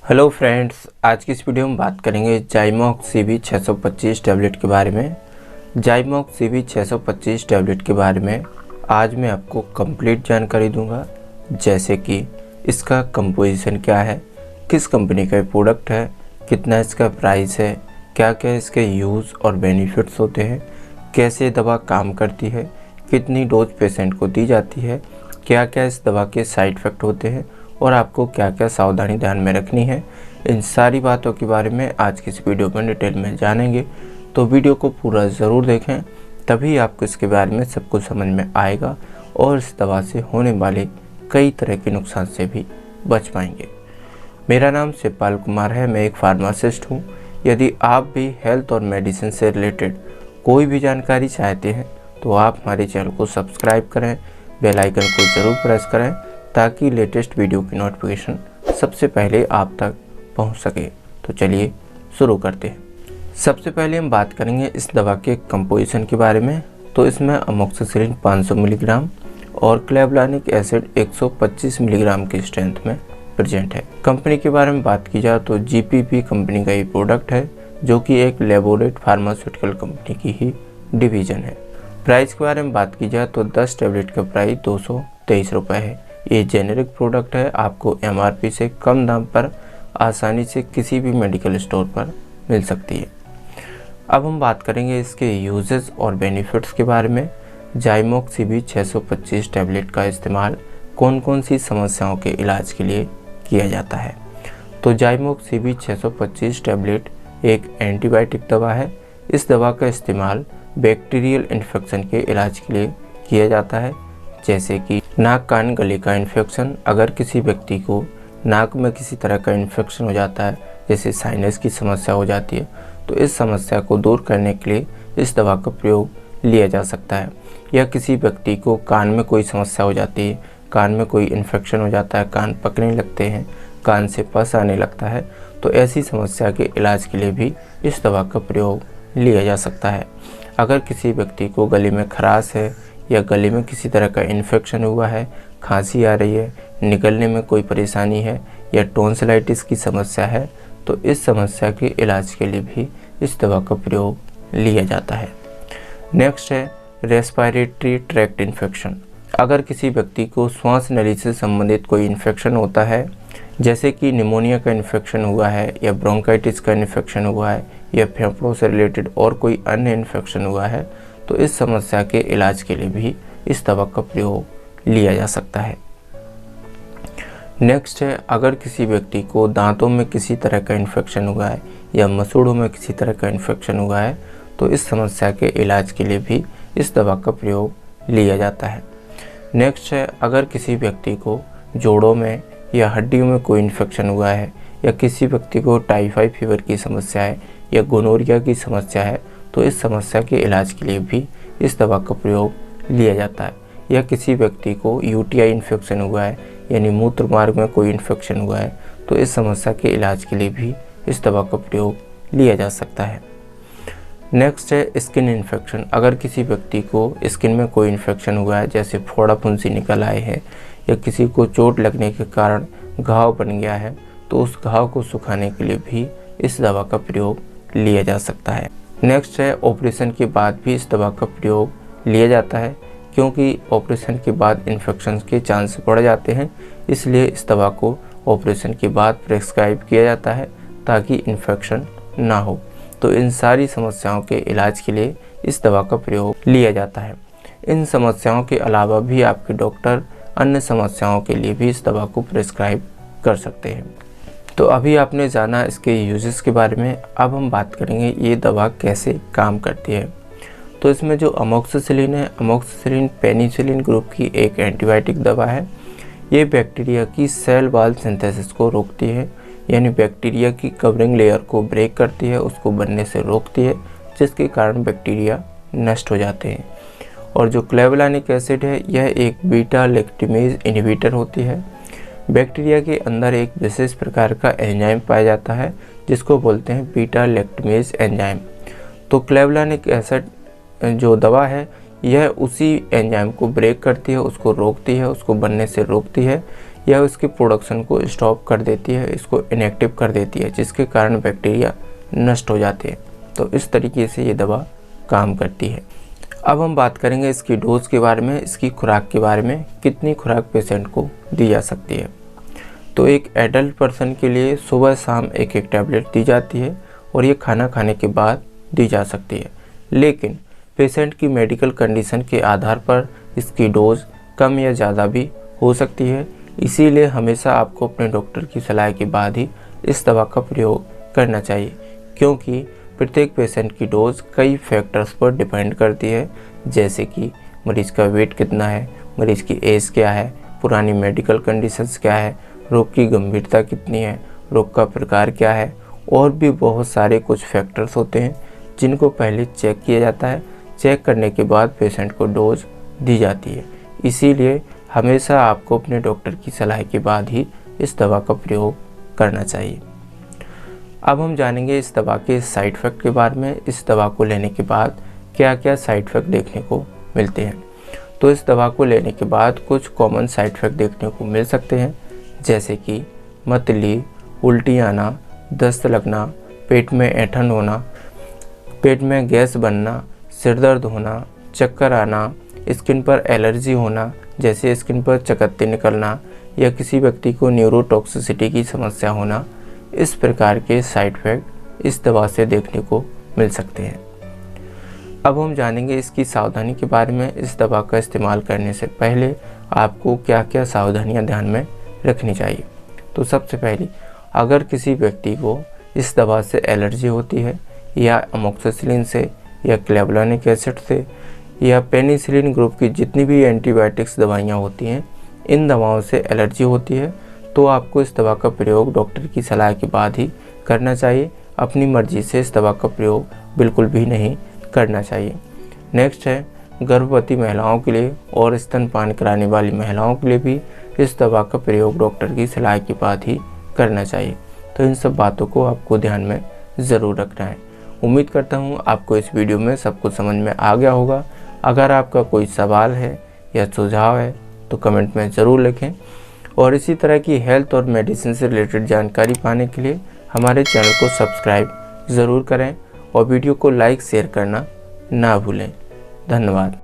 Hello friends, आज की इस वीडियो में बात करेंगे जाइमोक्स CV 625 टैबलेट के बारे में। जाइमोक्स CV 625 टैबलेट के बारे में आज मैं आपको कंप्लीट जानकारी दूंगा, जैसे कि इसका कंपोजिशन क्या है, किस कंपनी का प्रोडक्ट है, कितना इसका प्राइस है, क्या क्या इसके यूज़ और बेनिफिट्स होते हैं, कैसे दवा काम करती है, कितनी डोज पेशेंट को दी जाती है, क्या क्या इस दवा के साइड इफ़ेक्ट होते हैं और आपको क्या क्या सावधानी ध्यान में रखनी है। इन सारी बातों के बारे में आज की इस वीडियो में डिटेल में जानेंगे, तो वीडियो को पूरा ज़रूर देखें, तभी आपको इसके बारे में सब कुछ समझ में आएगा और इस दवा से होने वाले कई तरह के नुकसान से भी बच पाएंगे। मेरा नाम शिवपाल कुमार है, मैं एक फार्मासिस्ट हूँ। यदि आप भी हेल्थ और मेडिसिन से रिलेटेड कोई भी जानकारी चाहते हैं तो आप हमारे चैनल को सब्सक्राइब करें, बेल आइकन को ज़रूर प्रेस करें ताकि लेटेस्ट वीडियो की नोटिफिकेशन सबसे पहले आप तक पहुंच सके। तो चलिए शुरू करते हैं। सबसे पहले हम बात करेंगे इस दवा के कंपोजिशन के बारे में। तो इसमें अमोक्सिसिलिन 500 मिलीग्राम और क्लेवलानिक एसिड 125 मिलीग्राम की स्ट्रेंथ में प्रेजेंट है। कंपनी के बारे में बात की जाए तो GPP कंपनी का ये प्रोडक्ट है, जो कि एक लेबोरेट फार्मास्यूटिकल कंपनी की ही डिवीज़न है। प्राइस के बारे में बात की जाए तो 10 टैबलेट का प्राइस 223 रुपये है। ये जेनेरिक प्रोडक्ट है, आपको MRP से कम दाम पर आसानी से किसी भी मेडिकल स्टोर पर मिल सकती है। अब हम बात करेंगे इसके यूजेस और बेनिफिट्स के बारे में। जाइमोक्स CV 625 टैबलेट का इस्तेमाल कौन कौन सी समस्याओं के इलाज के लिए किया जाता है। तो जाइमोक्स CV 625 टैबलेट एक एंटीबायोटिक दवा है। इस दवा का इस्तेमाल बैक्टीरियल इन्फेक्शन के इलाज के लिए किया जाता है, जैसे कि नाक कान गले का इन्फेक्शन। अगर किसी व्यक्ति को नाक में किसी तरह का इन्फेक्शन हो जाता है, जैसे साइनस की समस्या हो जाती है, तो इस समस्या को दूर करने के लिए इस दवा का प्रयोग लिया जा सकता है। या किसी व्यक्ति को कान में कोई समस्या हो जाती है, कान में कोई इन्फेक्शन हो जाता है, कान पकने लगते हैं, कान से पस आने लगता है, तो ऐसी समस्या के इलाज के लिए भी इस दवा का प्रयोग लिया जा सकता है। अगर किसी व्यक्ति को गले में खराश है या गले में किसी तरह का इन्फेक्शन हुआ है, खांसी आ रही है, निकलने में कोई परेशानी है या टॉन्सिलाइटिस की समस्या है, तो इस समस्या के इलाज के लिए भी इस दवा का प्रयोग लिया जाता है। नेक्स्ट है रेस्पिरेटरी ट्रैक्ट इन्फेक्शन। अगर किसी व्यक्ति को श्वास नली से संबंधित कोई इन्फेक्शन होता है, जैसे कि निमोनिया का इन्फेक्शन हुआ है या ब्रोंकाइटिस का इन्फेक्शन हुआ है या फेफड़ों से रिलेटेड और कोई अन्य इन्फेक्शन हुआ है, तो इस समस्या के इलाज के लिए भी इस दवा का प्रयोग लिया जा सकता है। नेक्स्ट है अगर किसी व्यक्ति को दांतों में किसी तरह का इन्फेक्शन हुआ है या मसूड़ों में किसी तरह का इन्फेक्शन हुआ है, तो इस समस्या के इलाज के लिए भी इस दवा का प्रयोग लिया जाता है। नेक्स्ट है अगर किसी व्यक्ति को जोड़ों में या हड्डियों में कोई इन्फेक्शन हुआ है या किसी व्यक्ति को टाइफाइड फीवर की समस्या है या गोनोरिया की समस्या है, तो इस समस्या के इलाज के लिए भी इस दवा का प्रयोग लिया जाता है। या किसी व्यक्ति को UTI इन्फेक्शन हुआ है, यानी मूत्र मार्ग में कोई इन्फेक्शन हुआ है, तो इस समस्या के इलाज के लिए भी इस दवा का प्रयोग लिया जा सकता है। नेक्स्ट है स्किन इन्फेक्शन। अगर किसी व्यक्ति को स्किन में कोई इन्फेक्शन हुआ है, जैसे फोड़ा फुंसी निकल आए हैं या किसी को चोट लगने के कारण घाव बन गया है, तो उस घाव को सुखाने के लिए भी इस दवा का प्रयोग लिया जा सकता है। नेक्स्ट है ऑपरेशन के बाद भी इस दवा का प्रयोग लिया जाता है, क्योंकि ऑपरेशन के बाद इन्फेक्शन के चांस बढ़ जाते हैं, इसलिए इस दवा को ऑपरेशन के बाद प्रेस्क्राइब किया जाता है ताकि इन्फेक्शन ना हो। तो इन सारी समस्याओं के इलाज के लिए इस दवा का प्रयोग लिया जाता है। इन समस्याओं के अलावा भी आपके डॉक्टर अन्य समस्याओं के लिए भी इस दवा को प्रेस्क्राइब कर सकते हैं। तो अभी आपने जाना इसके यूजेस के बारे में। अब हम बात करेंगे ये दवा कैसे काम करती है। तो इसमें जो अमोक्सिसिलिन है, अमोक्सिसिलिन पेनिसिलिन ग्रुप की एक एंटीबायोटिक दवा है। ये बैक्टीरिया की सेल वॉल सिंथेसिस को रोकती है, यानी बैक्टीरिया की कवरिंग लेयर को ब्रेक करती है, उसको बनने से रोकती है, जिसके कारण बैक्टीरिया नष्ट हो जाते हैं। और जो क्लेवलानिक एसिड है, यह एक बीटा लैक्टेमेज इनहिबिटर होती है। बैक्टीरिया के अंदर एक विशेष प्रकार का एंजाइम पाया जाता है, जिसको बोलते हैं बीटा लैक्टेमेज एंजाइम। तो क्लेवलानिक एसिड जो दवा है, यह उसी एंजाइम को ब्रेक करती है, उसको रोकती है, उसको बनने से रोकती है। या उसके प्रोडक्शन को स्टॉप कर देती है, इसको इनएक्टिव कर देती है, जिसके कारण बैक्टीरिया नष्ट हो जाते हैं। तो इस तरीके से ये दवा काम करती है। अब हम बात करेंगे इसकी डोज के बारे में, इसकी खुराक के बारे में, कितनी खुराक पेशेंट को दी जा सकती है। तो एक एडल्ट पर्सन के लिए सुबह शाम एक टैबलेट दी जाती है और ये खाना खाने के बाद दी जा सकती है, लेकिन पेशेंट की मेडिकल कंडीशन के आधार पर इसकी डोज कम या ज़्यादा भी हो सकती है। इसीलिए हमेशा आपको अपने डॉक्टर की सलाह के बाद ही इस दवा का प्रयोग करना चाहिए, क्योंकि प्रत्येक पेशेंट की डोज कई फैक्टर्स पर डिपेंड करती है, जैसे कि मरीज का वेट कितना है, मरीज की एज क्या है, पुरानी मेडिकल कंडीशंस क्या है, रोग की गंभीरता कितनी है, रोग का प्रकार क्या है, और भी बहुत सारे कुछ फैक्टर्स होते हैं जिनको पहले चेक किया जाता है। चेक करने के बाद पेशेंट को डोज दी जाती है। इसीलिए हमेशा आपको अपने डॉक्टर की सलाह के बाद ही इस दवा का प्रयोग करना चाहिए। अब हम जानेंगे इस दवा के साइड इफ़ेक्ट के बारे में। इस दवा को लेने के बाद क्या क्या साइड इफ़ेक्ट देखने को मिलते हैं। तो इस दवा को लेने के बाद कुछ कॉमन साइड इफ़ेक्ट देखने को मिल सकते हैं, जैसे कि मतली, उल्टी आना, दस्त लगना, पेट में ऐंठन होना, पेट में गैस बनना, सिर दर्द होना, चक्कर आना, स्किन पर एलर्जी होना, जैसे स्किन पर चकत्ते निकलना, या किसी व्यक्ति को न्यूरोटॉक्सिसिटी की समस्या होना। इस प्रकार के साइड इफ़ेक्ट इस दवा से देखने को मिल सकते हैं। अब हम जानेंगे इसकी सावधानी के बारे में। इस दवा का इस्तेमाल करने से पहले आपको क्या क्या सावधानियां ध्यान में रखनी चाहिए। तो सबसे पहले, अगर किसी व्यक्ति को इस दवा से एलर्जी होती है, या अमोक्सिसिलिन से, या क्लेवलानिक एसिड से, या पेनिसिलिन ग्रुप की जितनी भी एंटीबायोटिक्स दवाइयाँ होती हैं, इन दवाओं से एलर्जी होती है, तो आपको इस दवा का प्रयोग डॉक्टर की सलाह के बाद ही करना चाहिए। अपनी मर्जी से इस दवा का प्रयोग बिल्कुल भी नहीं करना चाहिए। नेक्स्ट है, गर्भवती महिलाओं के लिए और स्तनपान कराने वाली महिलाओं के लिए भी इस दवा का प्रयोग डॉक्टर की सलाह के बाद ही करना चाहिए। तो इन सब बातों को आपको ध्यान में ज़रूर रखना है। उम्मीद करता हूँ आपको इस वीडियो में सब कुछ समझ में आ गया होगा। अगर आपका कोई सवाल है या सुझाव है तो कमेंट में ज़रूर लिखें, और इसी तरह की हेल्थ और मेडिसिन से रिलेटेड जानकारी पाने के लिए हमारे चैनल को सब्सक्राइब ज़रूर करें और वीडियो को लाइक शेयर करना ना भूलें। धन्यवाद।